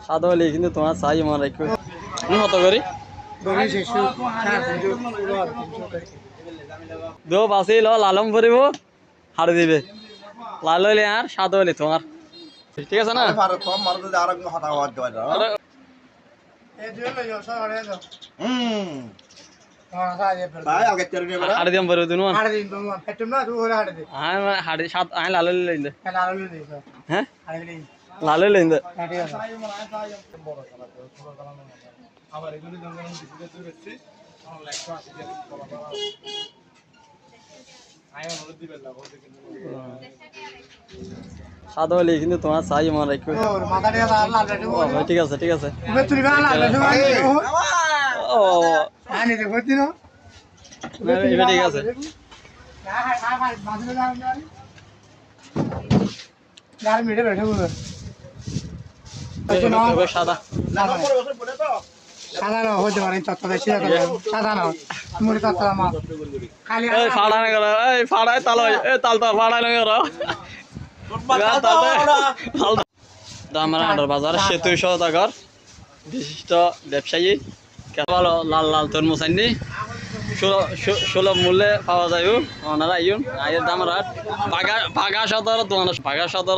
সাদা হলে কিন্তু তোমার চাই মনে রাখবে কত করি দো বাসি ল লালম ভরিব হারে দিবে লাল হইলে আর সাদা হইলে তোমার ঠিক আছে না হাড়ে দিম ভরিব দিন হাড়ে সাত আই লাল হইলে লইন্দে হ্যাঁ লাল হইলে লইন্দে সাদা হলে কিন্তু তোমার চাই মনে রাখবে ঠিক আছে ঠিক আছে ও ঠিক আছে সাদা সাদা না হইতে পারে সাদা না মুড়ি তত্ত্ব মা খালি ফাড়া না গেল এই ফাড়ায় তাল তাল তাল ফাড়ায় না গেল আমরা আন্ডার বাজার সেতু সওদাগর বিশিষ্ট ব্যবসায়ী ভালো লাল লাল তরমুজ আনি সুলভ মূল্যে পাওয়া যায় ওনারা আইন আয়ের দাম রাট বাগা সদর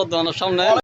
দোকানের সামনে